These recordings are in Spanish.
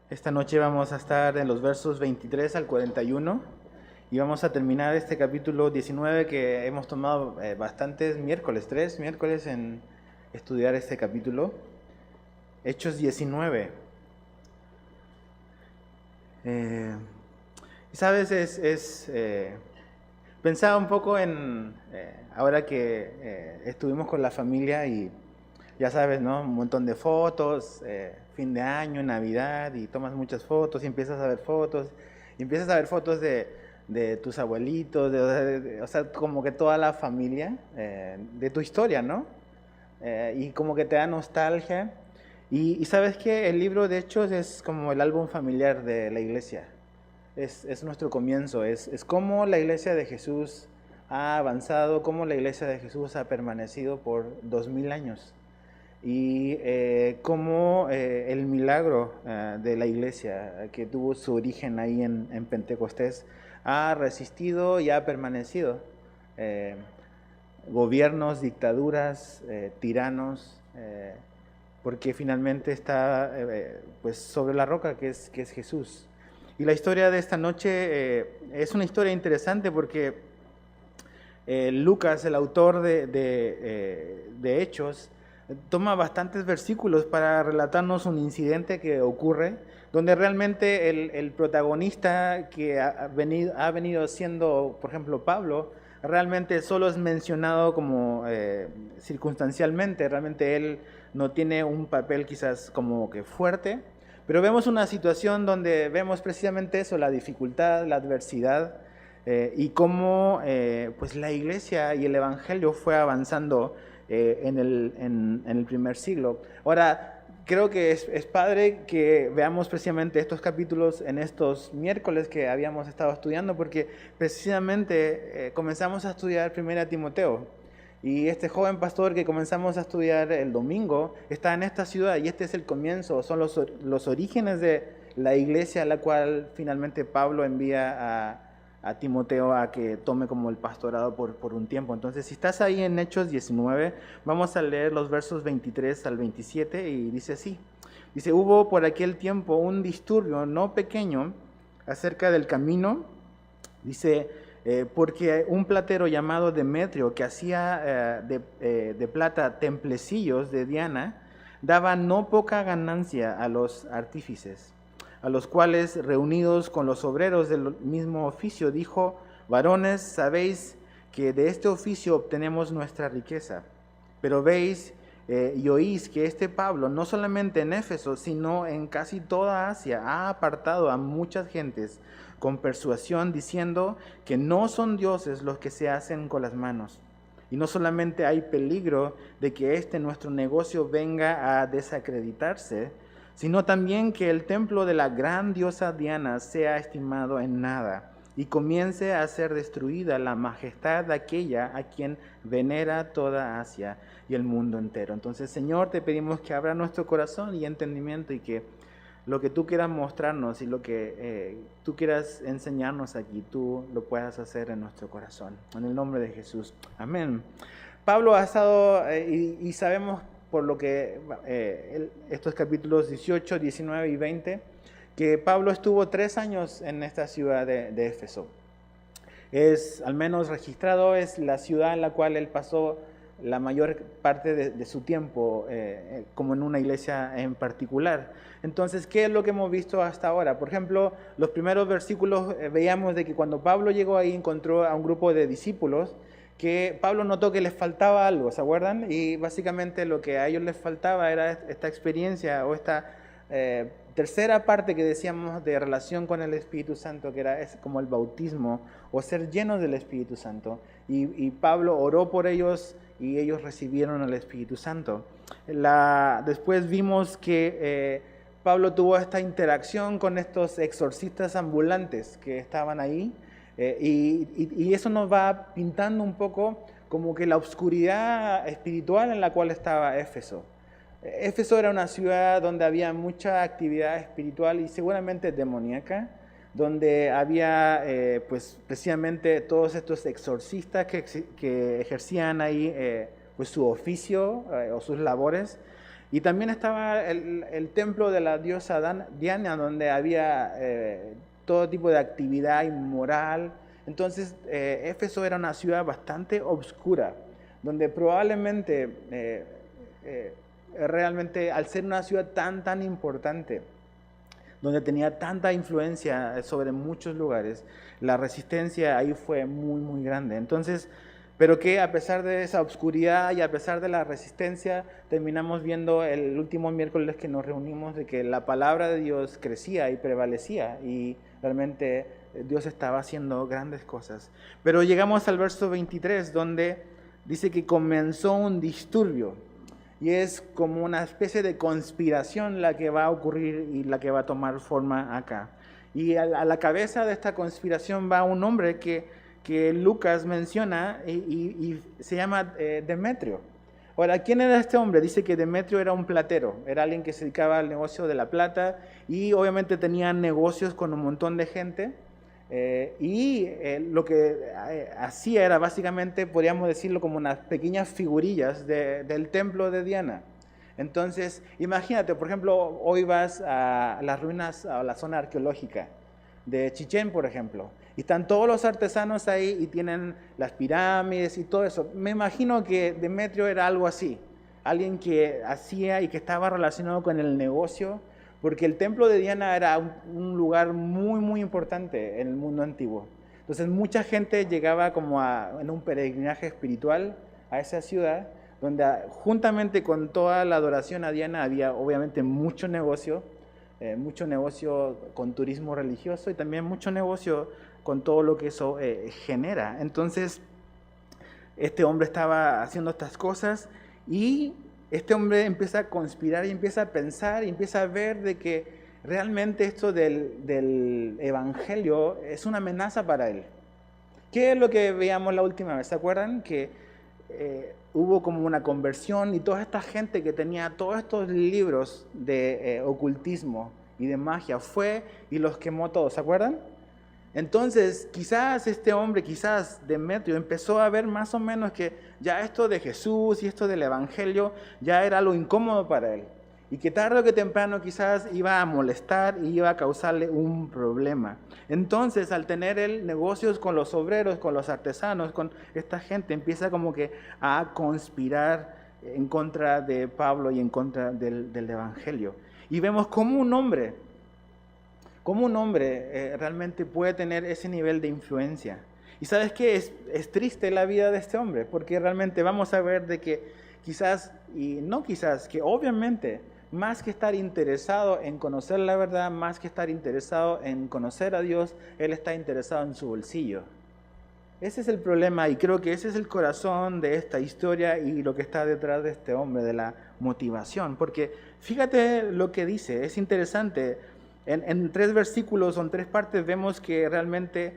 Esta noche vamos a estar en los versos 23 al 41 y vamos a terminar este capítulo 19 que hemos tomado bastantes miércoles, 3 miércoles en estudiar este capítulo. Hechos 19. Sabes, pensaba un poco en, ahora que estuvimos con la familia y ya sabes, ¿no? Un montón de fotos, fin de año, Navidad, y tomas muchas fotos y empiezas a ver fotos, y empiezas a ver fotos de tus abuelitos, o sea, como que toda la familia, de tu historia, ¿no? Y como que te da nostalgia. Y sabes que el libro de Hechos es como el álbum familiar de la iglesia. Es nuestro comienzo, es cómo la iglesia de Jesús ha avanzado, cómo la iglesia de Jesús ha permanecido por 2000 años. Y cómo el milagro de la iglesia, que tuvo su origen ahí en Pentecostés, ha resistido y ha permanecido. Gobiernos, dictaduras, tiranos, porque finalmente está pues sobre la roca que es Jesús. Y la historia de esta noche es una historia interesante porque Lucas, el autor de Hechos, toma bastantes versículos para relatarnos un incidente que ocurre, donde realmente el protagonista que ha venido siendo, por ejemplo, Pablo, realmente solo es mencionado como circunstancialmente, realmente él no tiene un papel quizás como que fuerte, pero vemos una situación donde vemos precisamente eso, la dificultad, la adversidad, y cómo pues la iglesia y el evangelio fue avanzando en el primer siglo. Ahora, creo que es padre que veamos precisamente estos capítulos en estos miércoles que habíamos estado estudiando, porque precisamente comenzamos a estudiar 1 Timoteo. Y este joven pastor que comenzamos a estudiar el domingo está en esta ciudad y este es el comienzo, son los orígenes de la iglesia a la cual finalmente Pablo envía a Timoteo a que tome como el pastorado por un tiempo. Entonces, si estás ahí en Hechos 19, vamos a leer los versos 23 al 27 y dice así. Dice, hubo por aquel tiempo un disturbio no pequeño acerca del camino, dice, porque un platero llamado Demetrio, que hacía de plata templecillos de Diana, daba no poca ganancia a los artífices, a los cuales, reunidos con los obreros del mismo oficio, dijo, varones, sabéis que de este oficio obtenemos nuestra riqueza, pero veis y oís que este Pablo, no solamente en Éfeso, sino en casi toda Asia, ha apartado a muchas gentes con persuasión, diciendo que no son dioses los que se hacen con las manos. Y no solamente hay peligro de que nuestro negocio venga a desacreditarse, sino también que el templo de la gran diosa Diana sea estimado en nada y comience a ser destruida la majestad de aquella a quien venera toda Asia y el mundo entero. Entonces, Señor, te pedimos que abra nuestro corazón y entendimiento y que lo que tú quieras mostrarnos y lo que tú quieras enseñarnos aquí, tú lo puedas hacer en nuestro corazón. En el nombre de Jesús. Amén. Pablo ha estado, y sabemos por lo que estos capítulos 18, 19 y 20, que Pablo estuvo 3 años en esta ciudad de Éfeso. Es, al menos registrado, es la ciudad en la cual él pasó la mayor parte de su tiempo, como en una iglesia en particular. Entonces, ¿qué es lo que hemos visto hasta ahora? Por ejemplo, los primeros versículos veíamos de que cuando Pablo llegó ahí encontró a un grupo de discípulos que Pablo notó que les faltaba algo, ¿se acuerdan? Y básicamente lo que a ellos les faltaba era esta experiencia o esta tercera parte que decíamos de relación con el Espíritu Santo, que es como el bautismo o ser llenos del Espíritu Santo. Y Pablo oró por ellos y ellos recibieron el Espíritu Santo. Después vimos que Pablo tuvo esta interacción con estos exorcistas ambulantes que estaban ahí, y eso nos va pintando un poco como que la oscuridad espiritual en la cual estaba Éfeso. Éfeso era una ciudad donde había mucha actividad espiritual y seguramente demoníaca, donde había pues precisamente todos estos exorcistas que ejercían ahí pues, su oficio o sus labores. Y también estaba el templo de la diosa Diana, donde había todo tipo de actividad inmoral. Entonces, Éfeso era una ciudad bastante obscura, donde probablemente, realmente, al ser una ciudad tan importante, donde tenía tanta influencia sobre muchos lugares, la resistencia ahí fue muy grande. Entonces, pero que a pesar de esa oscuridad y a pesar de la resistencia, terminamos viendo el último miércoles que nos reunimos de que la palabra de Dios crecía y prevalecía y realmente Dios estaba haciendo grandes cosas. Pero llegamos al verso 23, donde dice que comenzó un disturbio. Y es como una especie de conspiración la que va a ocurrir y la que va a tomar forma acá. Y a la cabeza de esta conspiración va un hombre que Lucas menciona y se llama Demetrio. Ahora, ¿quién era este hombre? Dice que Demetrio era un platero, era alguien que se dedicaba al negocio de la plata y obviamente tenía negocios con un montón de gente. Lo que hacía era básicamente, podríamos decirlo, como unas pequeñas figurillas del templo de Diana. Entonces, imagínate, por ejemplo, hoy vas a las ruinas, a la zona arqueológica de Chichén, por ejemplo, y están todos los artesanos ahí y tienen las pirámides y todo eso. Me imagino que Demetrio era algo así, alguien que hacía y que estaba relacionado con el negocio, porque el templo de Diana era un lugar muy importante en el mundo antiguo. Entonces mucha gente llegaba como en un peregrinaje espiritual a esa ciudad, donde juntamente con toda la adoración a Diana había obviamente mucho negocio con turismo religioso y también mucho negocio con todo lo que eso genera. Entonces este hombre estaba haciendo estas cosas y este hombre empieza a conspirar y empieza a pensar y empieza a ver de que realmente esto del evangelio es una amenaza para él. ¿Qué es lo que veíamos la última vez? ¿Se acuerdan? Que hubo como una conversión y toda esta gente que tenía todos estos libros de ocultismo y de magia fue y los quemó todos, ¿se acuerdan? Entonces, quizás este hombre, quizás Demetrio, empezó a ver más o menos que ya esto de Jesús y esto del evangelio ya era algo incómodo para él. Y que tarde o que temprano quizás iba a molestar y iba a causarle un problema. Entonces, al tener él negocios con los obreros, con los artesanos, con esta gente, empieza como que a conspirar en contra de Pablo y en contra del evangelio. Y vemos cómo un hombre realmente puede tener ese nivel de influencia. Y ¿sabes qué? Es triste la vida de este hombre, porque realmente vamos a ver de que quizás, y no quizás, que obviamente, más que estar interesado en conocer la verdad, más que estar interesado en conocer a Dios, él está interesado en su bolsillo. Ese es el problema y creo que ese es el corazón de esta historia y lo que está detrás de este hombre, de la motivación. Porque fíjate lo que dice, es interesante. En 3 versículos o en 3 partes vemos que realmente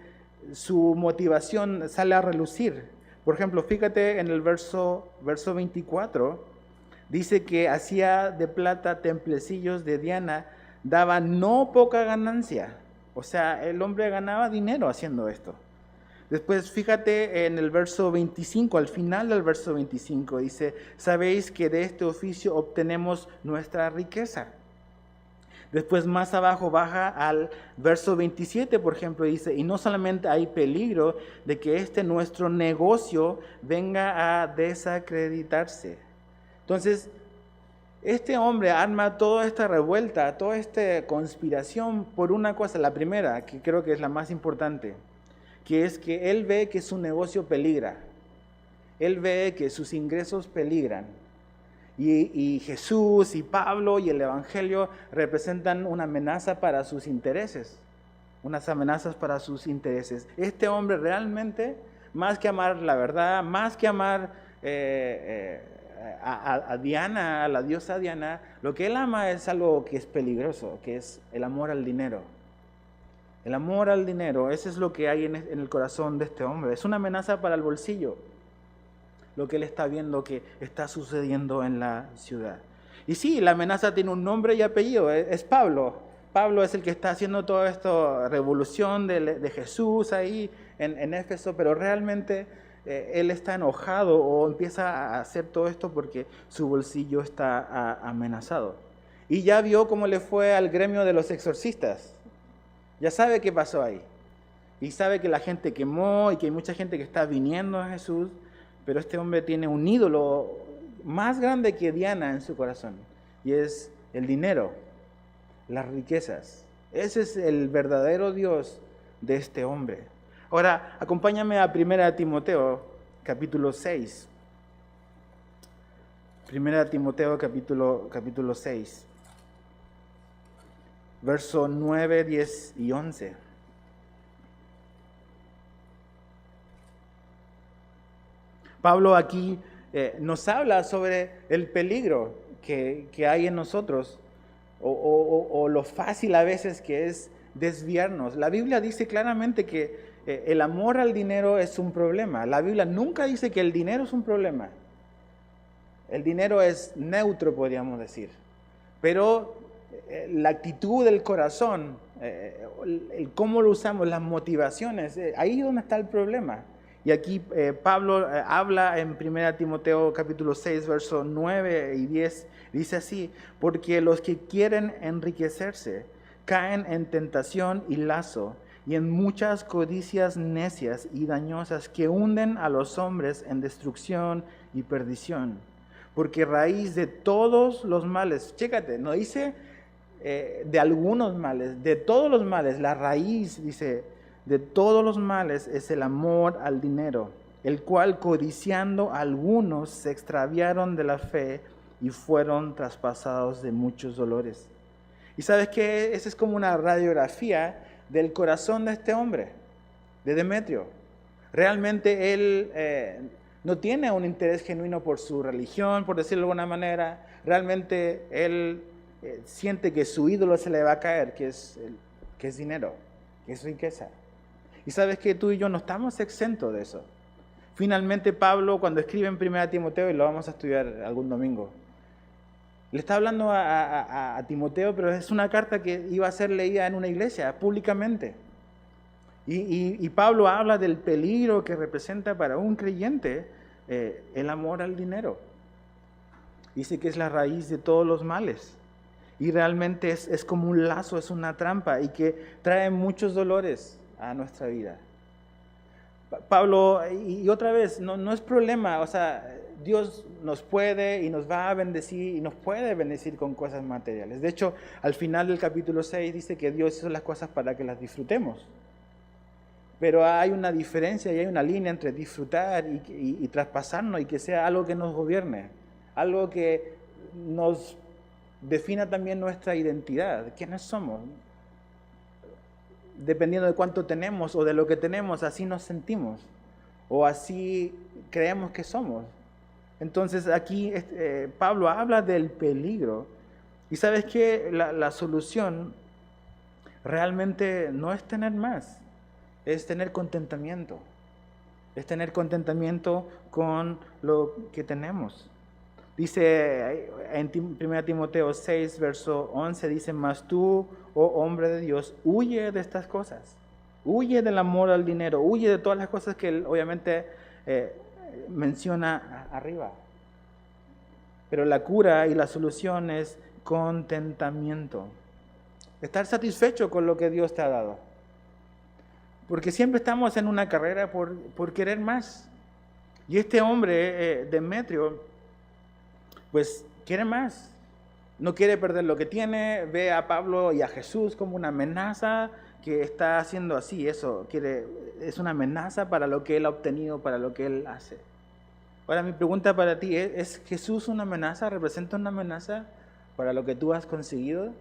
su motivación sale a relucir. Por ejemplo, fíjate en el verso 24, dice que hacía de plata templecillos de Diana, daba no poca ganancia. O sea, el hombre ganaba dinero haciendo esto. Después fíjate en el verso 25, al final del verso 25, dice, sabéis que de este oficio obtenemos nuestra riqueza. Después más abajo baja al verso 27, por ejemplo, dice, y no solamente hay peligro de que este nuestro negocio venga a desacreditarse. Entonces, este hombre arma toda esta revuelta, toda esta conspiración por una cosa, la primera, que creo que es la más importante, que es que él ve que su negocio peligra, él ve que sus ingresos peligran. Y Jesús y Pablo y el Evangelio representan una amenaza para sus intereses, unas amenazas para sus intereses. Este hombre realmente, más que amar la verdad, más que amar a Diana, a la diosa Diana, lo que él ama es algo que es peligroso, que es el amor al dinero. El amor al dinero, eso es lo que hay en el corazón de este hombre. Es una amenaza para el bolsillo, lo que él está viendo que está sucediendo en la ciudad. Y sí, la amenaza tiene un nombre y apellido, es Pablo. Pablo es el que está haciendo toda esta revolución de Jesús ahí en Éfeso, pero realmente él está enojado o empieza a hacer todo esto porque su bolsillo está amenazado. Y ya vio cómo le fue al gremio de los exorcistas. Ya sabe qué pasó ahí. Y sabe que la gente quemó y que hay mucha gente que está viniendo a Jesús, pero este hombre tiene un ídolo más grande que Diana en su corazón, y es el dinero, las riquezas. Ese es el verdadero Dios de este hombre. Ahora, acompáñame a 1 Timoteo, capítulo 6. 1 Timoteo, capítulo 6. Verso 9, 10 y 11. Pablo aquí nos habla sobre el peligro que hay en nosotros o lo fácil a veces que es desviarnos. La Biblia dice claramente que el amor al dinero es un problema. La Biblia nunca dice que el dinero es un problema. El dinero es neutro, podríamos decir. Pero la actitud del corazón, el cómo lo usamos, las motivaciones, ahí es donde está el problema. Y aquí Pablo habla en 1 Timoteo capítulo 6, versos 9 y 10, dice así: porque los que quieren enriquecerse caen en tentación y lazo, y en muchas codicias necias y dañosas que hunden a los hombres en destrucción y perdición. Porque raíz de todos los males, chécate, no dice de algunos males, de todos los males, la raíz, dice, de todos los males es el amor al dinero, el cual codiciando algunos se extraviaron de la fe y fueron traspasados de muchos dolores. Y sabes que esa es como una radiografía del corazón de este hombre, de Demetrio. Realmente él no tiene un interés genuino por su religión, por decirlo de alguna manera. Realmente él siente que su ídolo se le va a caer, que es dinero, que es riqueza. Y sabes que tú y yo no estamos exentos de eso. Finalmente Pablo, cuando escribe en 1 Timoteo, y lo vamos a estudiar algún domingo, le está hablando a Timoteo, pero es una carta que iba a ser leída en una iglesia, públicamente. Y Pablo habla del peligro que representa para un creyente el amor al dinero. Dice que es la raíz de todos los males. Y realmente es como un lazo, es una trampa y que trae muchos dolores a nuestra vida. Pablo, y otra vez, no es problema, o sea, Dios nos puede y nos va a bendecir y nos puede bendecir con cosas materiales. De hecho, al final del capítulo 6 dice que Dios hizo las cosas para que las disfrutemos. Pero hay una diferencia y hay una línea entre disfrutar y traspasarnos y que sea algo que nos gobierne, algo que nos defina también nuestra identidad, quiénes somos. Dependiendo de cuánto tenemos o de lo que tenemos, así nos sentimos o así creemos que somos. Entonces aquí Pablo habla del peligro y sabes que la solución realmente no es tener más, es tener contentamiento, es tener contentamiento con lo que tenemos. Dice en 1 Timoteo 6, verso 11, dice: mas tú, oh hombre de Dios, huye de estas cosas. Huye del amor al dinero, huye de todas las cosas que él obviamente menciona arriba. Pero la cura y la solución es contentamiento. Estar satisfecho con lo que Dios te ha dado. Porque siempre estamos en una carrera por querer más. Y este hombre, Demetrio, pues quiere más, no quiere perder lo que tiene, ve a Pablo y a Jesús como una amenaza que está haciendo así, es una amenaza para lo que él ha obtenido, para lo que él hace. Ahora mi pregunta para ti ¿es Jesús una amenaza? ¿Representa una amenaza para lo que tú has conseguido?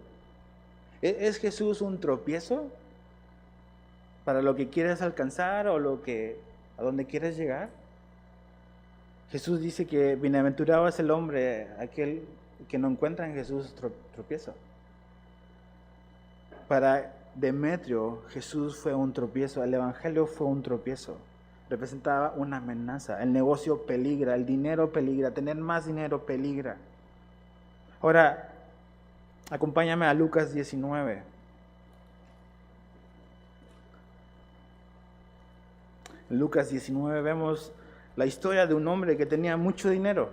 ¿Es Jesús un tropiezo para lo que quieres alcanzar o a donde quieres llegar? Jesús dice que bienaventurado es el hombre, aquel que no encuentra en Jesús tropiezo. Para Demetrio, Jesús fue un tropiezo, el evangelio fue un tropiezo. Representaba una amenaza, el negocio peligra, el dinero peligra, tener más dinero peligra. Ahora, acompáñame a Lucas 19. En Lucas 19 vemos la historia de un hombre que tenía mucho dinero,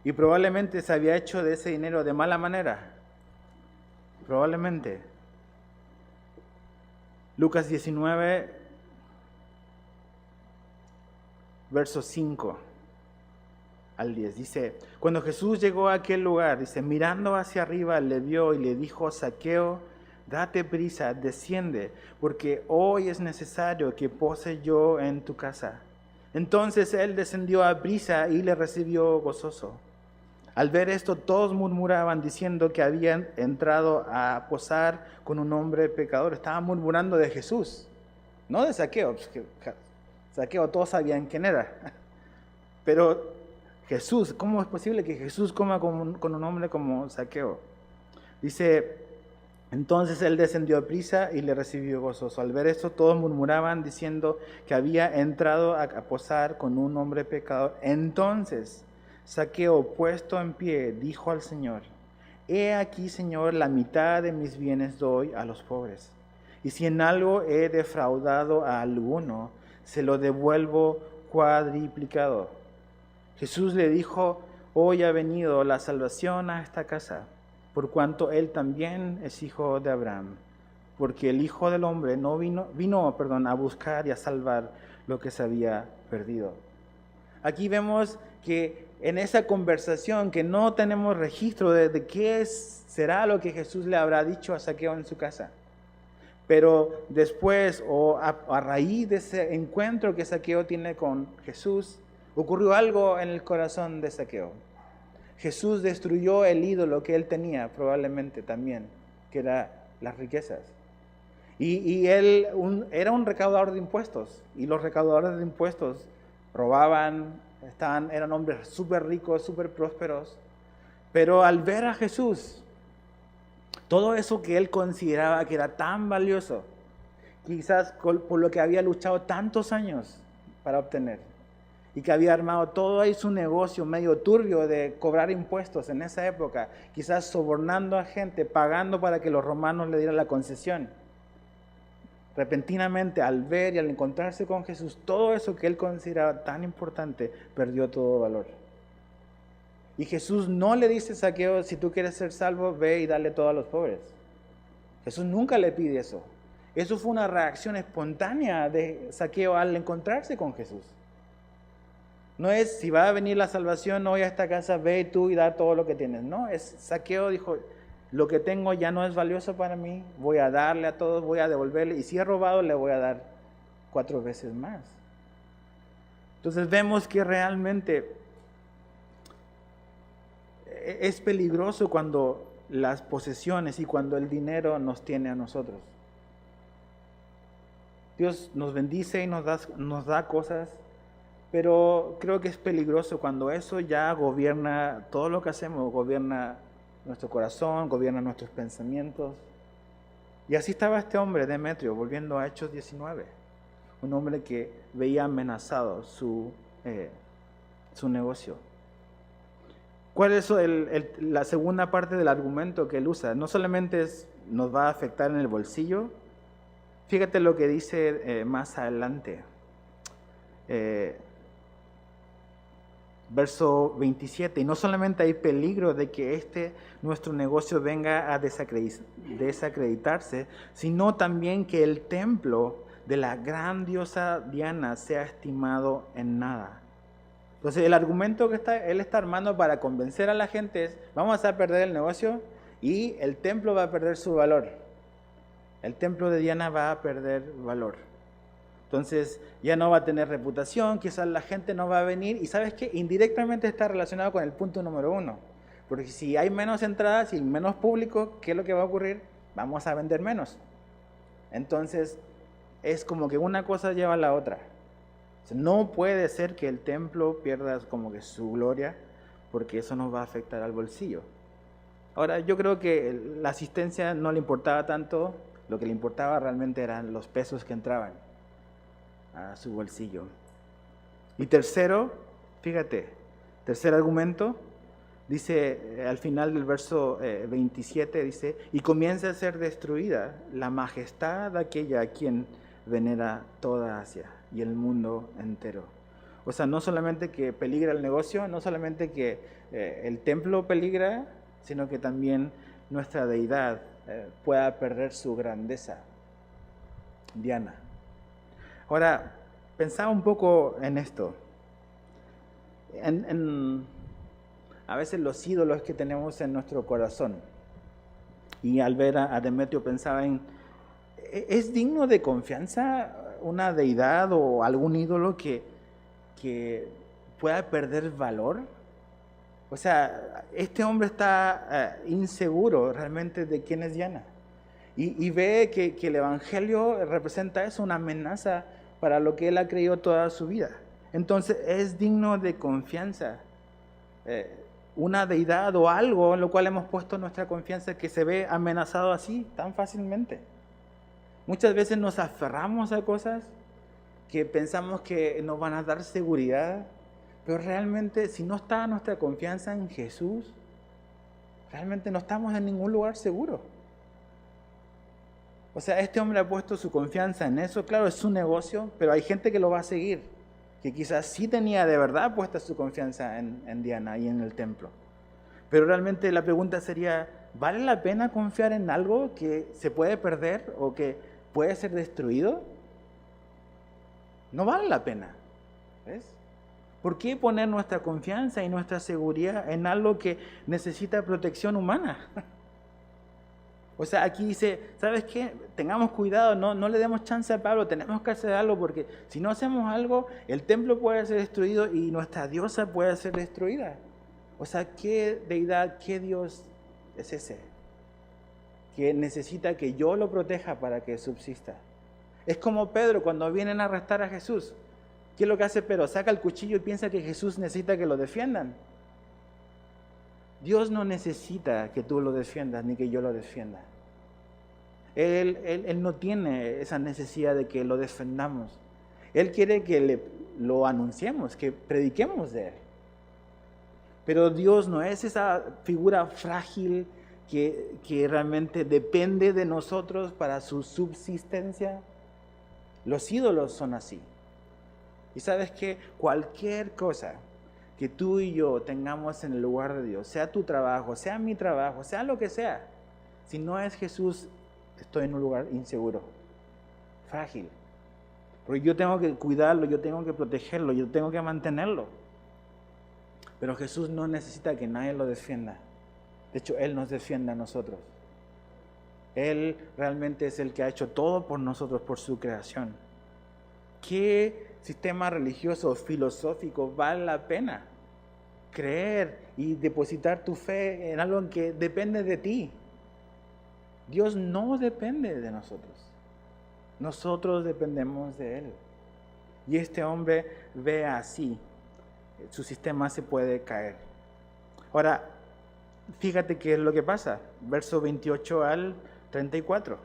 y probablemente se había hecho de ese dinero de mala manera, probablemente. Lucas 19, versos 5 al 10, dice: cuando Jesús llegó a aquel lugar, dice, mirando hacia arriba, le vio y le dijo: Zaqueo, date prisa, desciende, porque hoy es necesario que pose yo en tu casa. Entonces él descendió a prisa y le recibió gozoso. Al ver esto, todos murmuraban diciendo que habían entrado a posar con un hombre pecador. Estaban murmurando de Jesús, no de Zaqueo. Zaqueo todos sabían quién era. Pero Jesús, ¿cómo es posible que Jesús coma con un hombre como Zaqueo? Dice: entonces él descendió a prisa y le recibió gozoso. Al ver esto, todos murmuraban diciendo que había entrado a posar con un hombre pecador. Entonces Zaqueo, puesto en pie, dijo al Señor: he aquí, Señor, la mitad de mis bienes doy a los pobres. Y si en algo he defraudado a alguno, se lo devuelvo cuadriplicado. Jesús le dijo: hoy ha venido la salvación a esta casa, por cuanto él también es hijo de Abraham, porque el Hijo del Hombre no vino a buscar y a salvar lo que se había perdido. Aquí vemos que en esa conversación, que no tenemos registro de qué será lo que Jesús le habrá dicho a Zaqueo en su casa, pero después, o a raíz de ese encuentro que Zaqueo tiene con Jesús, ocurrió algo en el corazón de Zaqueo. Jesús destruyó el ídolo que él tenía, probablemente también, que era las riquezas. Y él era un recaudador de impuestos, y los recaudadores de impuestos robaban, eran hombres súper ricos, súper prósperos, pero al ver a Jesús, todo eso que él consideraba que era tan valioso, quizás por lo que había luchado tantos años para obtener, y que había armado todo ahí su negocio medio turbio de cobrar impuestos en esa época, quizás sobornando a gente, pagando para que los romanos le dieran la concesión. Repentinamente, al ver y al encontrarse con Jesús, todo eso que él consideraba tan importante perdió todo valor. Y Jesús no le dice a Zaqueo: si tú quieres ser salvo, ve y dale todo a los pobres. Jesús nunca le pide eso. Eso fue una reacción espontánea de Zaqueo al encontrarse con Jesús. No es: si va a venir la salvación hoy a esta casa, ve tú y da todo lo que tienes. No, Zaqueo dijo: lo que tengo ya no es valioso para mí, voy a darle a todos, voy a devolverle, y si he robado le voy a dar 4 veces más. Entonces vemos que realmente es peligroso cuando las posesiones y cuando el dinero nos tiene a nosotros. Dios nos bendice y nos da cosas, pero creo que es peligroso cuando eso ya gobierna todo lo que hacemos, gobierna nuestro corazón, gobierna nuestros pensamientos. Y así estaba este hombre, Demetrio, volviendo a Hechos 19, un hombre que veía amenazado su negocio. ¿Cuál es la segunda parte del argumento que él usa? No solamente nos va a afectar en el bolsillo. Fíjate lo que dice más adelante. Verso 27, y no solamente hay peligro de que nuestro negocio venga a desacreditarse, sino también que el templo de la gran diosa Diana sea estimado en nada. Entonces el argumento que él está armando para convencer a la gente es: vamos a perder el negocio y el templo va a perder su valor. El templo de Diana va a perder valor. Entonces ya no va a tener reputación, quizás la gente no va a venir, y ¿sabes qué? Indirectamente está relacionado con el punto número 1, porque si hay menos entradas y menos público, ¿qué es lo que va a ocurrir? Vamos a vender menos. Entonces es como que una cosa lleva a la otra. O sea, no puede ser que el templo pierda como que su gloria, porque eso nos va a afectar al bolsillo. Ahora, yo creo que la asistencia no le importaba tanto, lo que le importaba realmente eran los pesos que entraban a su bolsillo. Y tercero, fíjate, tercer argumento, dice al final del verso 27, dice: y comienza a ser destruida la majestad de aquella a quien venera toda Asia. y el mundo entero. O sea, no solamente que peligra el negocio, no solamente que el templo peligra, sino que también nuestra deidad pueda perder su grandeza. Diana. Ahora, pensaba un poco en esto. A veces los ídolos que tenemos en nuestro corazón. Y al ver a Demetrio pensaba en, ¿es digno de confianza una deidad o algún ídolo que pueda perder valor? O sea, este hombre está inseguro realmente de quién es Diana. Y ve que el Evangelio representa eso, una amenaza para lo que él ha creído toda su vida. Entonces es digno de confianza una deidad o algo en lo cual hemos puesto nuestra confianza que se ve amenazado así tan fácilmente. Muchas veces nos aferramos a cosas que pensamos que nos van a dar seguridad, pero realmente si no está nuestra confianza en Jesús, realmente no estamos en ningún lugar seguro. O sea, este hombre ha puesto su confianza en eso, claro, es su negocio, pero hay gente que lo va a seguir, que quizás sí tenía de verdad puesta su confianza en Diana y en el templo. Pero realmente la pregunta sería, ¿vale la pena confiar en algo que se puede perder o que puede ser destruido? No vale la pena, ¿ves? ¿Por qué poner nuestra confianza y nuestra seguridad en algo que necesita protección humana? O sea, aquí dice, ¿sabes qué? Tengamos cuidado, no le demos chance a Pablo, tenemos que hacer algo porque si no hacemos algo, el templo puede ser destruido y nuestra diosa puede ser destruida. O sea, ¿qué deidad, qué Dios es ese? Que necesita que yo lo proteja para que subsista. Es como Pedro cuando vienen a arrestar a Jesús. ¿Qué es lo que hace Pedro? Saca el cuchillo y piensa que Jesús necesita que lo defiendan. Dios no necesita que tú lo defiendas ni que yo lo defienda. Él no tiene esa necesidad de que lo defendamos. Él quiere que lo anunciemos, que prediquemos de Él. Pero Dios no es esa figura frágil que realmente depende de nosotros para su subsistencia. Los ídolos son así. Y sabes que cualquier cosa que tú y yo tengamos en el lugar de Dios, sea tu trabajo, sea mi trabajo, sea lo que sea, si no es Jesús, estoy en un lugar inseguro, frágil. Porque yo tengo que cuidarlo, yo tengo que protegerlo, yo tengo que mantenerlo. Pero Jesús no necesita que nadie lo defienda. De hecho, Él nos defiende a nosotros. Él realmente es el que ha hecho todo por nosotros, por su creación. ¿Qué sistema religioso o filosófico vale la pena creer y depositar tu fe en algo que depende de ti? Dios no depende de nosotros. Nosotros dependemos de Él. Y este hombre ve así. Su sistema se puede caer. Ahora, fíjate qué es lo que pasa. Verso 28 al 34.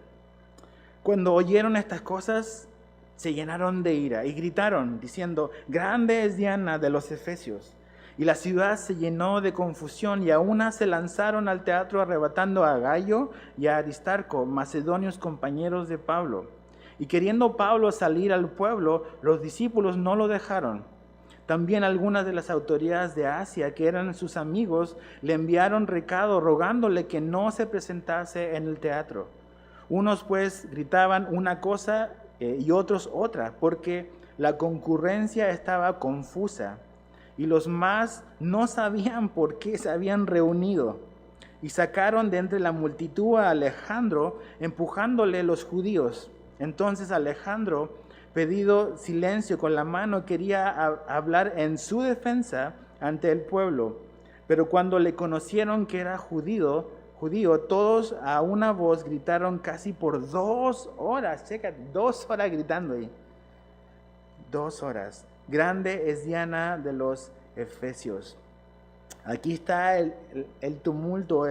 Cuando oyeron estas cosas, se llenaron de ira y gritaron, diciendo, grande es Diana de los Efesios. Y la ciudad se llenó de confusión y a una se lanzaron al teatro arrebatando a Gayo y a Aristarco, macedonios compañeros de Pablo. Y queriendo Pablo salir al pueblo, los discípulos no lo dejaron. También algunas de las autoridades de Asia, que eran sus amigos, le enviaron recado rogándole que no se presentase en el teatro. Unos pues gritaban una cosa y otros otra, porque la concurrencia estaba confusa y los más no sabían por qué se habían reunido. Y sacaron de entre la multitud a Alejandro, empujándole los judíos. Entonces Alejandro, pedido silencio con la mano, quería hablar en su defensa ante el pueblo. Pero cuando le conocieron que era judío, todos a una voz gritaron casi por 2 horas. Checa, 2 horas gritando ahí. 2 horas. Grande es Diana de los Efesios. Aquí está el tumulto,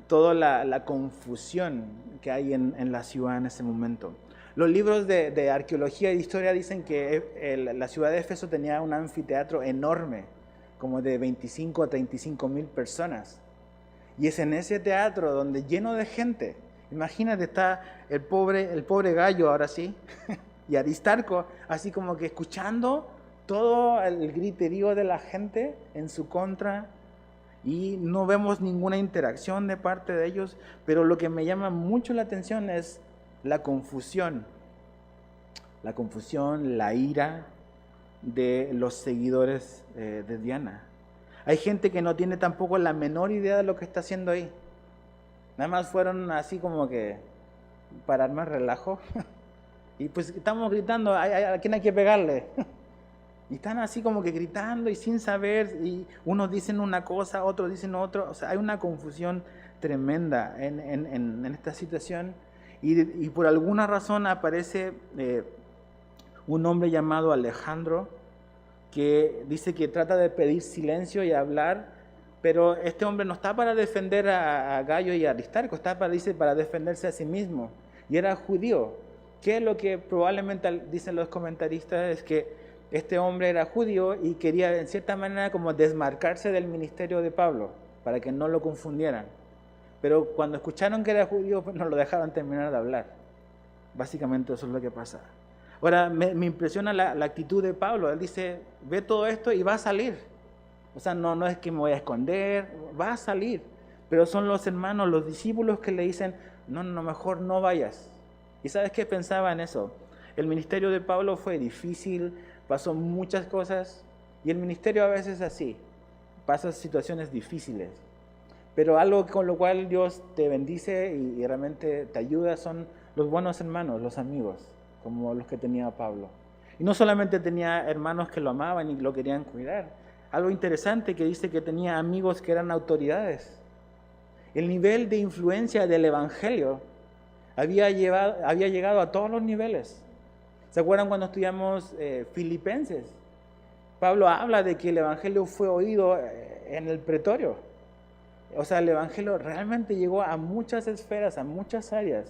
toda la confusión que hay en la ciudad en ese momento. Los libros de arqueología y de historia dicen que la ciudad de Éfeso tenía un anfiteatro enorme, como de 25 a 35 mil personas. Y es en ese teatro donde lleno de gente. Imagínate, está el pobre Gallo ahora sí, y Aristarco, así como que escuchando todo el griterío de la gente en su contra, y no vemos ninguna interacción de parte de ellos, pero lo que me llama mucho la atención es la confusión, la ira de los seguidores de Diana. Hay gente que no tiene tampoco la menor idea de lo que está haciendo ahí. Nada más fueron así como que para armar relajo. Y pues estamos gritando, ¿a quién hay que pegarle? Y están así como que gritando y sin saber, y unos dicen una cosa, otros dicen otro. O sea, hay una confusión tremenda en esta situación. Y por alguna razón aparece un hombre llamado Alejandro, que dice que trata de pedir silencio y hablar, pero este hombre no está para defender a Gayo y a Aristarco, está para defenderse a sí mismo. Y era judío. ¿Qué es lo que probablemente dicen los comentaristas? Es que este hombre era judío y quería en cierta manera como desmarcarse del ministerio de Pablo, para que no lo confundieran. Pero cuando escucharon que era judío, pues no lo dejaron terminar de hablar. Básicamente eso es lo que pasa. Ahora, me impresiona la actitud de Pablo. Él dice, ve todo esto y va a salir. O sea, no es que me voy a esconder, va a salir. Pero son los hermanos, los discípulos que le dicen, no, mejor no vayas. ¿Y sabes qué pensaba en eso? El ministerio de Pablo fue difícil, pasó muchas cosas, y el ministerio a veces es así, pasa situaciones difíciles. Pero algo con lo cual Dios te bendice y realmente te ayuda son los buenos hermanos, los amigos, como los que tenía Pablo. Y no solamente tenía hermanos que lo amaban y lo querían cuidar. Algo interesante que dice que tenía amigos que eran autoridades. El nivel de influencia del evangelio había llegado a todos los niveles. ¿Se acuerdan cuando estudiamos Filipenses? Pablo habla de que el evangelio fue oído en el pretorio. O sea, el evangelio realmente llegó a muchas esferas, a muchas áreas.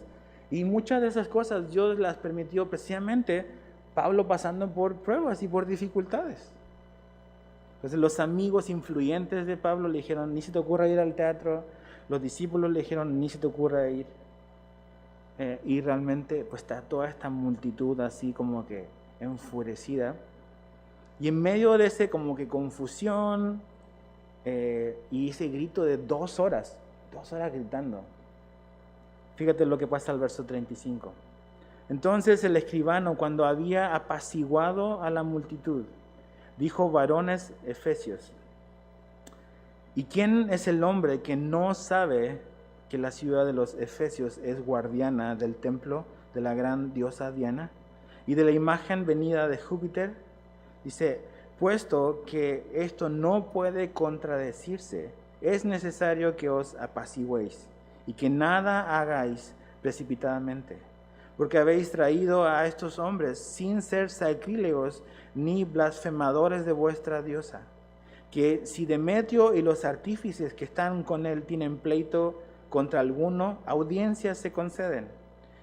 Y muchas de esas cosas Dios las permitió precisamente Pablo pasando por pruebas y por dificultades. Entonces los amigos influyentes de Pablo le dijeron, ni se te ocurra ir al teatro. Los discípulos le dijeron, ni se te ocurra ir. Y realmente pues está toda esta multitud así como que enfurecida. Y en medio de ese como que confusión y ese grito de 2 horas gritando. Fíjate lo que pasa al verso 35. Entonces el escribano, cuando había apaciguado a la multitud, dijo: varones efesios, ¿y quién es el hombre que no sabe que la ciudad de los efesios es guardiana del templo de la gran diosa Diana y de la imagen venida de Júpiter? Dice, puesto que esto no puede contradecirse, es necesario que os apaciguéis y que nada hagáis precipitadamente, porque habéis traído a estos hombres sin ser sacrílegos ni blasfemadores de vuestra diosa, que si Demetrio y los artífices que están con él tienen pleito contra alguno, audiencias se conceden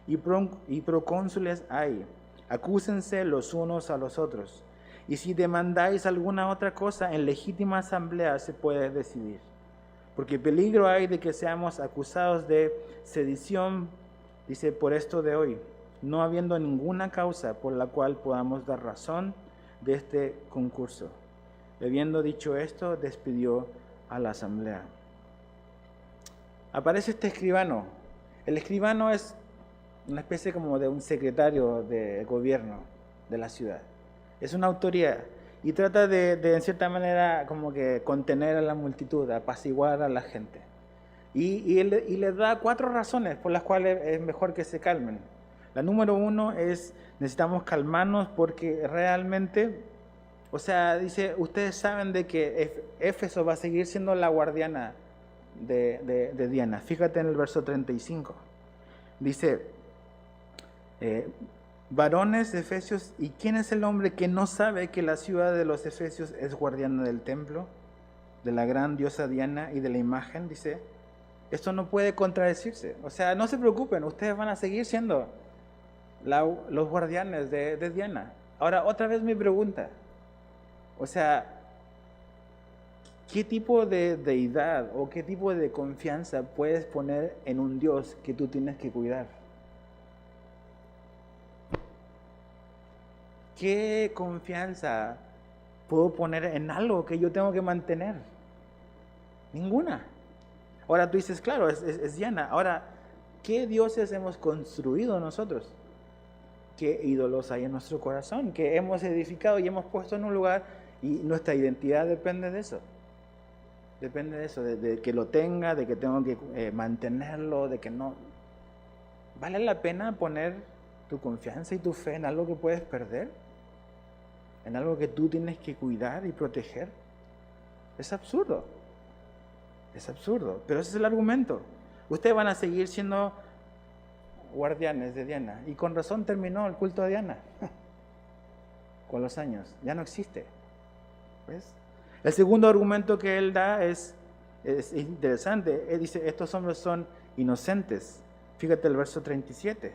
y procónsules hay, acúsense los unos a los otros, y si demandáis alguna otra cosa, en legítima asamblea se puede decidir, porque peligro hay de que seamos acusados de sedición, dice, por esto de hoy, no habiendo ninguna causa por la cual podamos dar razón de este concurso. Habiendo dicho esto, despidió a la asamblea. Aparece este escribano. El escribano es una especie como de un secretario de gobierno de la ciudad. Es una autoridad y trata de en cierta manera como que contener a la multitud, apaciguar a la gente. Y les da 4 razones por las cuales es mejor que se calmen. La número 1 es, necesitamos calmarnos porque realmente, o sea, dice, ustedes saben de que Éfeso va a seguir siendo la guardiana de Diana. Fíjate en el verso 35. Dice, varones de Efesios, ¿y quién es el hombre que no sabe que la ciudad de los Efesios es guardiana del templo, de la gran diosa Diana y de la imagen? Dice, esto no puede contradecirse. O sea, no se preocupen, ustedes van a seguir siendo los guardianes de Diana. Ahora, otra vez mi pregunta. O sea, ¿qué tipo de deidad o qué tipo de confianza puedes poner en un Dios que tú tienes que cuidar? ¿Qué confianza puedo poner en algo que yo tengo que mantener? Ninguna. Ahora tú dices, claro, es Diana. Ahora, ¿qué dioses hemos construido nosotros? ¿Qué ídolos hay en nuestro corazón? Que hemos edificado y hemos puesto en un lugar, y nuestra identidad depende de eso. Depende de eso, de que lo tenga, de que tengo que mantenerlo, de que no. ¿Vale la pena poner tu confianza y tu fe en algo que puedes perder? ¿En algo que tú tienes que cuidar y proteger? Es absurdo. Es absurdo, pero ese es el argumento. Ustedes van a seguir siendo guardianes de Diana, y con razón terminó el culto a Diana. Con los años, ya no existe. ¿Ves? El segundo argumento que él da es interesante. Él dice, estos hombres son inocentes. Fíjate el verso 37.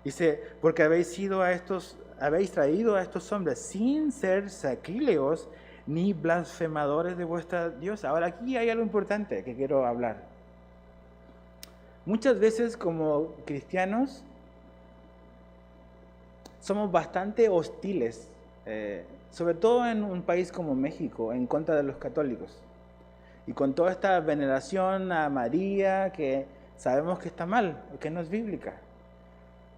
Dice, porque habéis traído a estos hombres sin ser sacrílegos ni blasfemadores de vuestra diosa. Ahora aquí hay algo importante que quiero hablar. Muchas veces como cristianos somos bastante hostiles, sobre todo en un país como México, en contra de los católicos. Y con toda esta veneración a María que sabemos que está mal, que no es bíblica.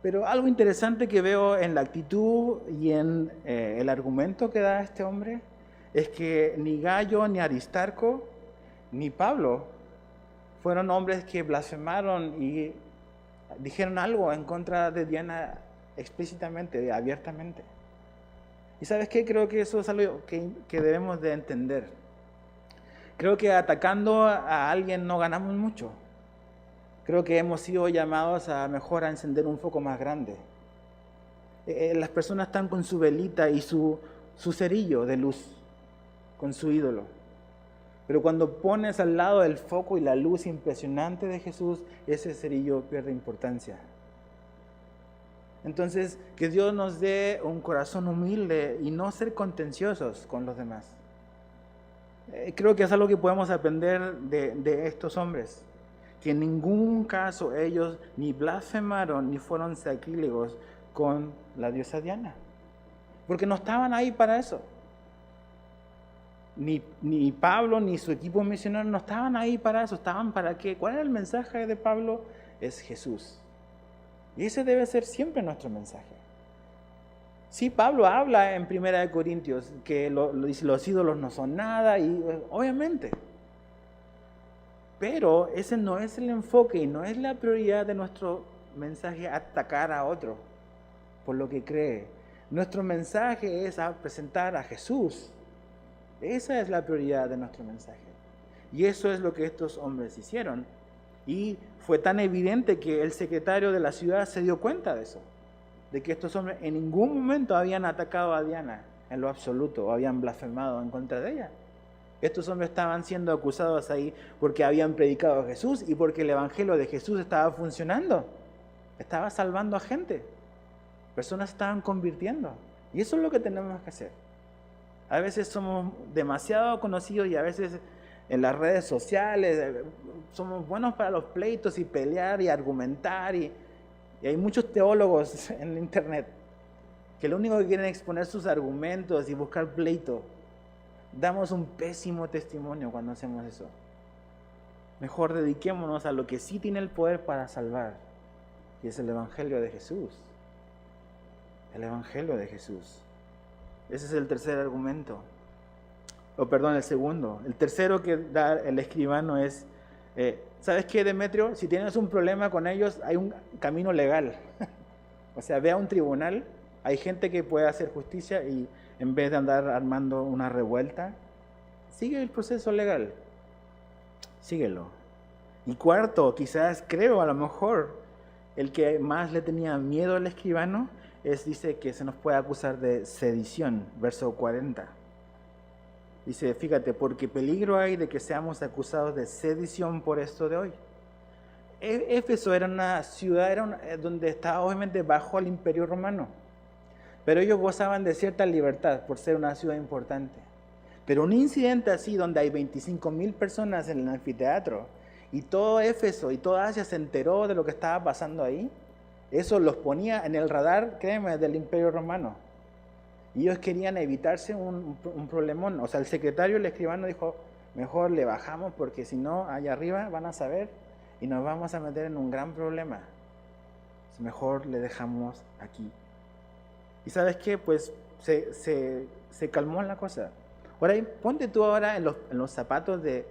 Pero algo interesante que veo en la actitud y en el argumento que da este hombre es que ni Gallo, ni Aristarco, ni Pablo fueron hombres que blasfemaron y dijeron algo en contra de Diana explícitamente, abiertamente. ¿Y sabes qué? Creo que eso es algo que debemos de entender. Creo que atacando a alguien no ganamos mucho. Creo que hemos sido llamados a mejor a encender un foco más grande. Las personas están con su velita y su cerillo de luz, con su ídolo. Pero cuando pones al lado el foco y la luz impresionante de Jesús, ese cerillo pierde importancia. Entonces, que Dios nos dé un corazón humilde y no ser contenciosos con los demás. Creo que es algo que podemos aprender de estos hombres, que en ningún caso ellos ni blasfemaron ni fueron sacrílegos con la diosa Diana, porque no estaban ahí para eso. Ni Pablo ni su equipo misionero no estaban ahí para eso. ¿Estaban para qué? ¿Cuál era el mensaje de Pablo? Es Jesús. Y ese debe ser siempre nuestro mensaje. Sí, Pablo habla en 1 Corintios que los ídolos no son nada, y obviamente. Pero ese no es el enfoque y no es la prioridad de nuestro mensaje, atacar a otro por lo que cree. Nuestro mensaje es presentar a Jesús. Esa es la prioridad de nuestro mensaje. Y eso es lo que estos hombres hicieron. Y fue tan evidente que el secretario de la ciudad se dio cuenta de eso, de que estos hombres en ningún momento habían atacado a Diana en lo absoluto, o habían blasfemado en contra de ella. Estos hombres estaban siendo acusados ahí porque habían predicado a Jesús y porque el evangelio de Jesús estaba funcionando, estaba salvando a gente, personas estaban convirtiendo. Y eso es lo que tenemos que hacer. A veces somos demasiado conocidos y a veces en las redes sociales somos buenos para los pleitos y pelear y argumentar, y hay muchos teólogos en internet que lo único que quieren es exponer sus argumentos y buscar pleito. Damos un pésimo testimonio cuando hacemos eso. Mejor dediquémonos a lo que sí tiene el poder para salvar, y es el evangelio de Jesús. El evangelio de Jesús. Ese es el tercer argumento. El segundo. El tercero que da el escribano es, ¿sabes qué, Demetrio? Si tienes un problema con ellos, hay un camino legal. O sea, ve a un tribunal, hay gente que puede hacer justicia, y en vez de andar armando una revuelta, sigue el proceso legal. Síguelo. Y cuarto, quizás creo, a lo mejor, el que más le tenía miedo al escribano, dice que se nos puede acusar de sedición, verso 40. Dice, fíjate, porque peligro hay de que seamos acusados de sedición por esto de hoy. Éfeso era una ciudad donde estaba obviamente bajo el imperio romano, pero ellos gozaban de cierta libertad por ser una ciudad importante. Pero un incidente así, donde hay 25,000 personas en el anfiteatro, y todo Éfeso y toda Asia se enteró de lo que estaba pasando ahí, eso los ponía en el radar, créeme, del imperio romano. Y ellos querían evitarse un problemón. O sea, el secretario, el escribano dijo, mejor le bajamos porque si no, allá arriba van a saber y nos vamos a meter en un gran problema. Mejor le dejamos aquí. ¿Y sabes qué? Pues se calmó la cosa. Ahora, ponte tú ahora en los zapatos de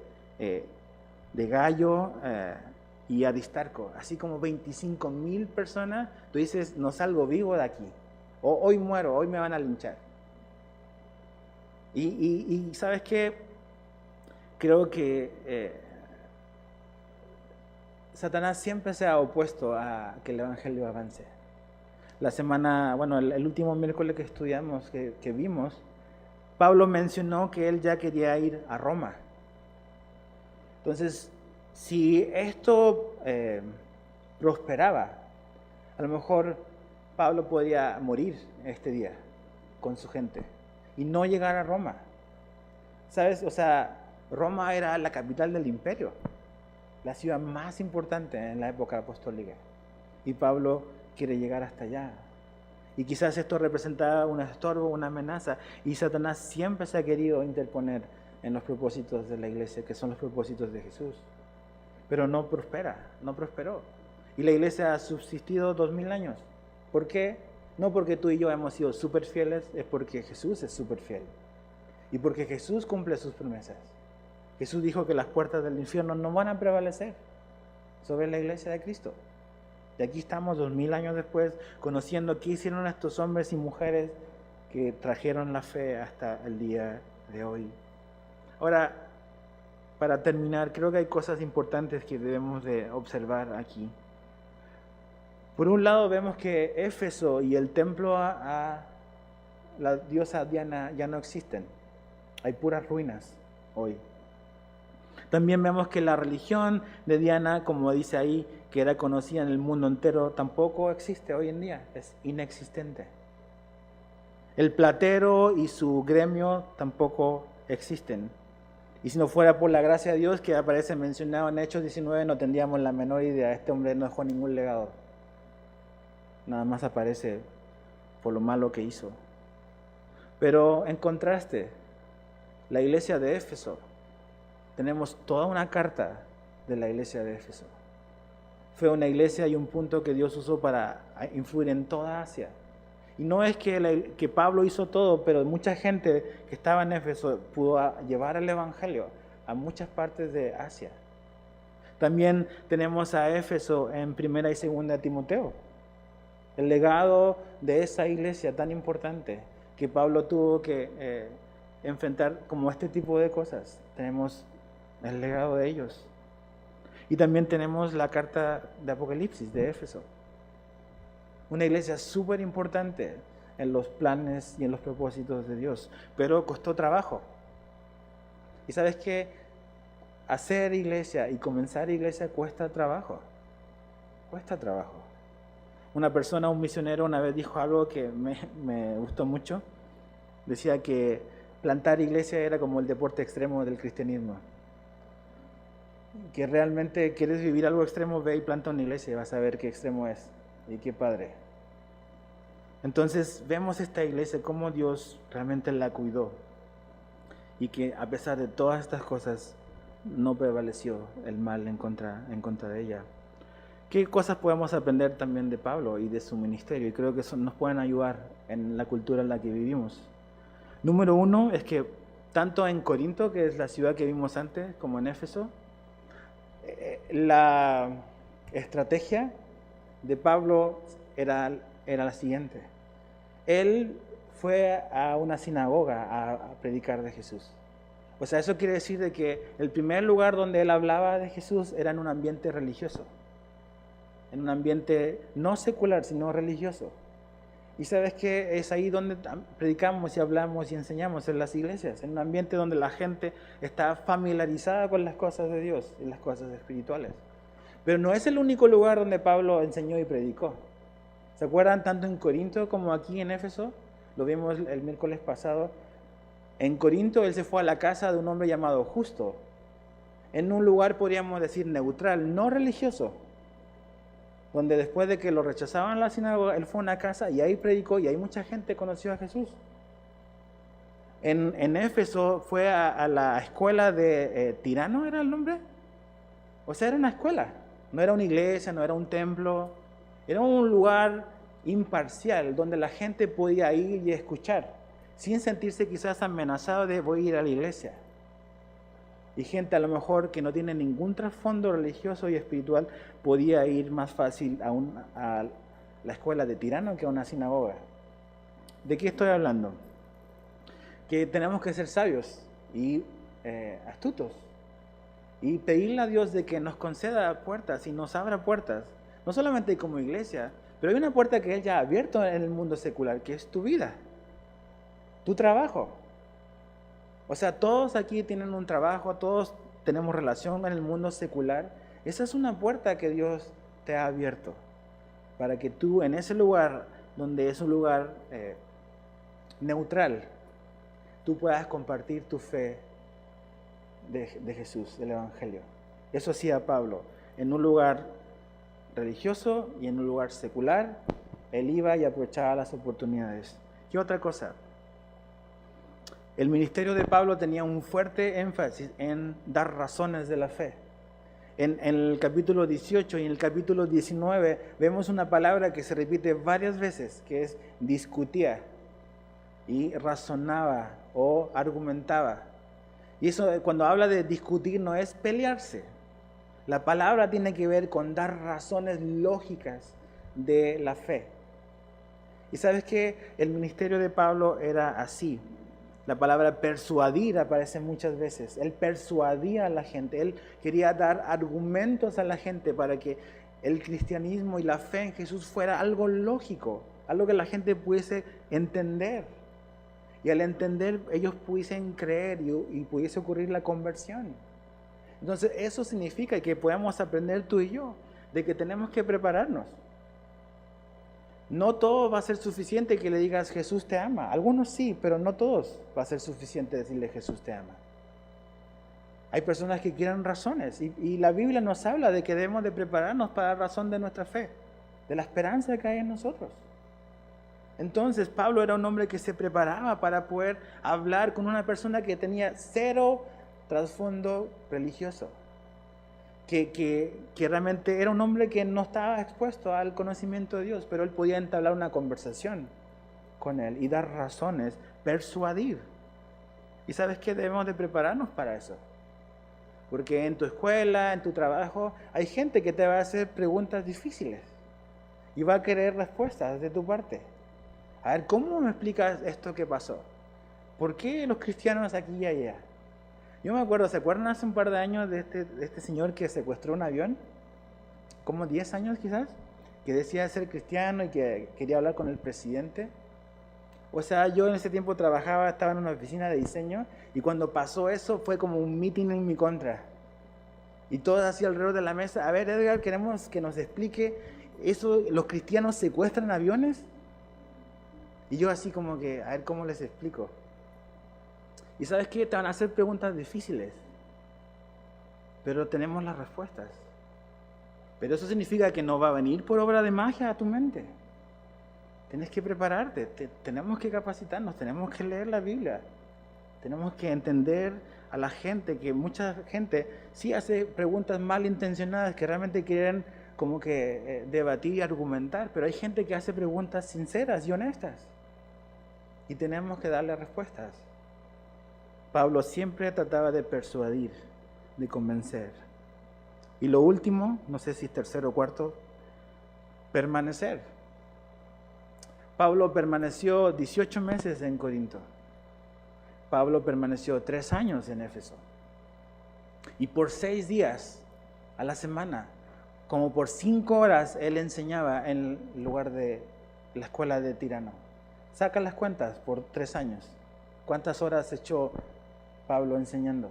Gallo y Aristarco, así como 25,000 personas, tú dices, no salgo vivo de aquí, o hoy muero, hoy me van a linchar. Y ¿sabes qué? Creo que Satanás siempre se ha opuesto a que el evangelio avance. La semana, bueno, el último miércoles que estudiamos, que vimos, Pablo mencionó que él ya quería ir a Roma. Entonces, si esto prosperaba, a lo mejor Pablo podría morir este día con su gente y no llegar a Roma. ¿Sabes? O sea, Roma era la capital del imperio, la ciudad más importante en la época apostólica. Y Pablo quiere llegar hasta allá. Y quizás esto representaba un estorbo, una amenaza. Y Satanás siempre se ha querido interponer en los propósitos de la iglesia, que son los propósitos de Jesús. Pero no prosperó. Y la iglesia ha subsistido 2000 años. ¿Por qué? No porque tú y yo hemos sido súper fieles, es porque Jesús es súper fiel. Y porque Jesús cumple sus promesas. Jesús dijo que las puertas del infierno no van a prevalecer sobre la iglesia de Cristo. Y aquí estamos 2000 años después, conociendo qué hicieron estos hombres y mujeres que trajeron la fe hasta el día de hoy. Ahora, para terminar, creo que hay cosas importantes que debemos de observar aquí. Por un lado vemos que Éfeso y el templo a la diosa Diana ya no existen. Hay puras ruinas hoy. También vemos que la religión de Diana, como dice ahí, que era conocida en el mundo entero, tampoco existe hoy en día, es inexistente. El platero y su gremio tampoco existen. Y si no fuera por la gracia de Dios que aparece mencionado en Hechos 19, no tendríamos la menor idea. Este hombre no dejó ningún legado. Nada más aparece por lo malo que hizo. Pero en contraste, la iglesia de Éfeso, tenemos toda una carta de la iglesia de Éfeso. Fue una iglesia y un punto que Dios usó para influir en toda Asia. Y no es que Pablo hizo todo, pero mucha gente que estaba en Éfeso pudo llevar el evangelio a muchas partes de Asia. También tenemos a Éfeso en 1 y 2 Timoteo. El legado de esa iglesia tan importante que Pablo tuvo que enfrentar como este tipo de cosas. Tenemos el legado de ellos. Y también tenemos la carta de Apocalipsis de Éfeso. Una iglesia súper importante en los planes y en los propósitos de Dios, pero costó trabajo. Y sabes que hacer iglesia y comenzar iglesia cuesta trabajo. Cuesta trabajo. Una persona, un misionero, una vez dijo algo que me gustó mucho. Decía que plantar iglesia era como el deporte extremo del cristianismo. Que realmente quieres vivir algo extremo, ve y planta una iglesia y vas a ver qué extremo es y qué padre. Entonces vemos esta iglesia, cómo Dios realmente la cuidó y que a pesar de todas estas cosas no prevaleció el mal en contra de ella. ¿Qué cosas podemos aprender también de Pablo y de su ministerio? Y creo que eso nos pueden ayudar en la cultura en la que vivimos. Número 1 es que tanto en Corinto, que es la ciudad que vimos antes, como en Éfeso, la estrategia de Pablo era la siguiente. Él fue a una sinagoga a predicar de Jesús. O sea, eso quiere decir de que el primer lugar donde él hablaba de Jesús era en un ambiente religioso. En un ambiente no secular, sino religioso. Y sabes que es ahí donde predicamos y hablamos y enseñamos en las iglesias, en un ambiente donde la gente está familiarizada con las cosas de Dios y las cosas espirituales. Pero no es el único lugar donde Pablo enseñó y predicó. ¿Se acuerdan? Tanto en Corinto como aquí en Éfeso, lo vimos el miércoles pasado. En Corinto él se fue a la casa de un hombre llamado Justo, en un lugar podríamos decir neutral, no religioso, donde después de que lo rechazaban en la sinagoga, él fue a una casa y ahí predicó y ahí mucha gente conoció a Jesús. en Éfeso fue a la escuela de Tirano, ¿era el nombre? O sea, era una escuela, no era una iglesia, no era un templo, era un lugar imparcial donde la gente podía ir y escuchar, sin sentirse quizás amenazado de voy a ir a la iglesia. Y gente a lo mejor que no tiene ningún trasfondo religioso y espiritual podía ir más fácil a la escuela de Tirano que a una sinagoga. ¿De qué estoy hablando? Que tenemos que ser sabios y astutos y pedirle a Dios de que nos conceda puertas y nos abra puertas, no solamente como iglesia, pero hay una puerta que Él ya ha abierto en el mundo secular, que es tu vida, tu trabajo. O sea, todos aquí tienen un trabajo, todos tenemos relación en el mundo secular. Esa es una puerta que Dios te ha abierto para que tú en ese lugar, donde es un lugar neutral, tú puedas compartir tu fe de Jesús, del Evangelio. Eso hacía Pablo. En un lugar religioso y en un lugar secular, él iba y aprovechaba las oportunidades. ¿Qué otra cosa? El ministerio de Pablo tenía un fuerte énfasis en dar razones de la fe. En el capítulo 18 y en el capítulo 19 vemos una palabra que se repite varias veces, que es discutía y razonaba o argumentaba. Y eso, cuando habla de discutir, no es pelearse. La palabra tiene que ver con dar razones lógicas de la fe. Y sabes que el ministerio de Pablo era así. La palabra persuadir aparece muchas veces. Él persuadía a la gente. Él quería dar argumentos a la gente para que el cristianismo y la fe en Jesús fuera algo lógico, algo que la gente pudiese entender. Y al entender, ellos pudiesen creer y pudiese ocurrir la conversión. Entonces, eso significa que podamos aprender tú y yo, de que tenemos que prepararnos. No todo va a ser suficiente que le digas Jesús te ama. Algunos sí, pero no todos va a ser suficiente decirle Jesús te ama. Hay personas que quieren razones y la Biblia nos habla de que debemos de prepararnos para la razón de nuestra fe, de la esperanza que hay en nosotros. Entonces Pablo era un hombre que se preparaba para poder hablar con una persona que tenía cero trasfondo religioso, que realmente era un hombre que no estaba expuesto al conocimiento de Dios, pero él podía entablar una conversación con él y dar razones, persuadir. ¿Y sabes qué? Debemos de prepararnos para eso. Porque en tu escuela, en tu trabajo, hay gente que te va a hacer preguntas difíciles y va a querer respuestas de tu parte. A ver, ¿cómo me explicas esto que pasó? ¿Por qué los cristianos aquí y allá? Yo me acuerdo, ¿se acuerdan hace un par de años de este señor que secuestró un avión? Como 10 años quizás, que decía ser cristiano y que quería hablar con el presidente. O sea, yo en ese tiempo estaba en una oficina de diseño y cuando pasó eso fue como un meeting en mi contra. Y todos así alrededor de la mesa, a ver Edgar, queremos que nos explique eso, ¿los cristianos secuestran aviones? Y yo así como que, a ver cómo les explico. Y ¿sabes qué? Te van a hacer preguntas difíciles, pero tenemos las respuestas. Pero eso significa que no va a venir por obra de magia a tu mente. Tienes que prepararte, tenemos que capacitarnos, tenemos que leer la Biblia. Tenemos que entender a la gente, que mucha gente sí hace preguntas malintencionadas que realmente quieren como que debatir y argumentar, pero hay gente que hace preguntas sinceras y honestas. Y tenemos que darle respuestas. Pablo siempre trataba de persuadir, de convencer. Y lo último, no sé si es tercero o cuarto, permanecer. Pablo permaneció 18 meses en Corinto. Pablo permaneció 3 años en Éfeso. Y por 6 días a la semana, como por 5 horas, él enseñaba en el lugar de la escuela de Tirano. Saca las cuentas por 3 años. ¿Cuántas horas echó Pablo enseñando?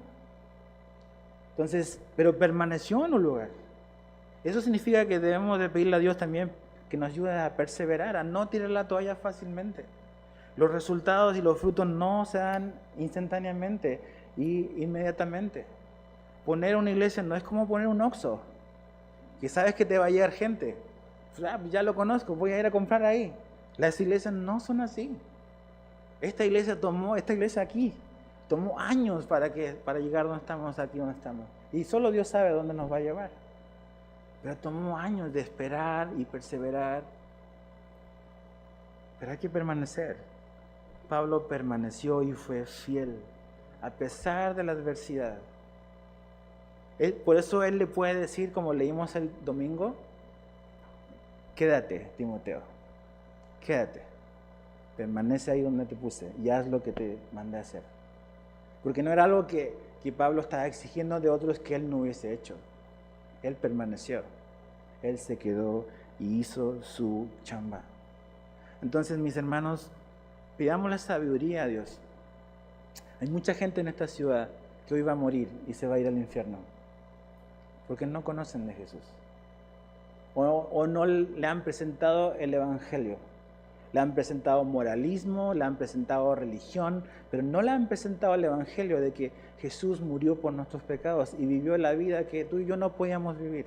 Entonces, pero permaneció en un lugar. Eso significa que debemos de pedirle a Dios también que nos ayude a perseverar, a no tirar la toalla fácilmente. Los resultados y los frutos no se dan instantáneamente y inmediatamente. Poner una iglesia no es como poner un Oxxo, que sabes que te va a llegar gente. Ya lo conozco, voy a ir a comprar ahí. Las iglesias no son así. Esta iglesia aquí, tomó años para llegar donde estamos, aquí donde estamos. Y solo Dios sabe dónde nos va a llevar. Pero tomó años de esperar y perseverar. Pero hay que permanecer. Pablo permaneció y fue fiel, a pesar de la adversidad. Por eso él le puede decir, como leímos el domingo, quédate, Timoteo, quédate, permanece ahí donde te puse y haz lo que te mandé a hacer. Porque no era algo que Pablo estaba exigiendo de otros que él no hubiese hecho. Él permaneció, él se quedó y hizo su chamba. Entonces, mis hermanos, pidamos la sabiduría a Dios. Hay mucha gente en esta ciudad que hoy va a morir y se va a ir al infierno porque no conocen de Jesús o no le han presentado el evangelio. Le han presentado moralismo, le han presentado religión, pero no le han presentado el evangelio de que Jesús murió por nuestros pecados y vivió la vida que tú y yo no podíamos vivir,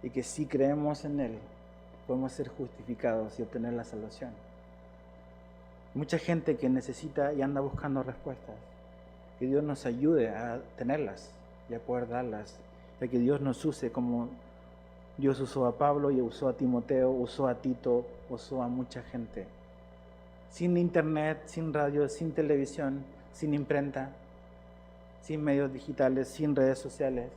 y que si creemos en Él podemos ser justificados y obtener la salvación. Mucha gente que necesita y anda buscando respuestas. Que Dios nos ayude a tenerlas y a poder darlas. De que Dios nos use como Dios usó a Pablo y usó a Timoteo, usó a Tito, usó a mucha gente. Sin internet, sin radio, sin televisión, sin imprenta, sin medios digitales, sin redes sociales.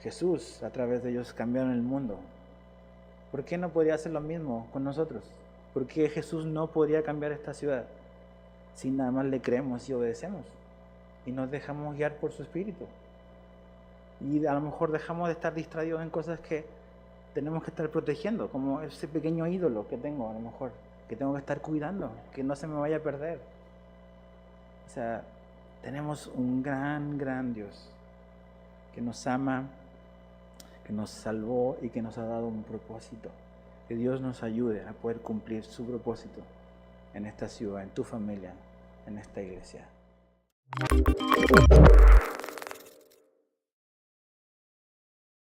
Jesús, a través de ellos cambiaron el mundo. ¿Por qué no podría hacer lo mismo con nosotros? ¿Por qué Jesús no podría cambiar esta ciudad si nada más le creemos y obedecemos y nos dejamos guiar por su Espíritu? Y a lo mejor dejamos de estar distraídos en cosas que tenemos que estar protegiendo, como ese pequeño ídolo que tengo, a lo mejor, que tengo que estar cuidando, que no se me vaya a perder. O sea, tenemos un gran Dios que nos ama, que nos salvó y que nos ha dado un propósito. Que Dios nos ayude a poder cumplir su propósito en esta ciudad, en tu familia, en esta iglesia.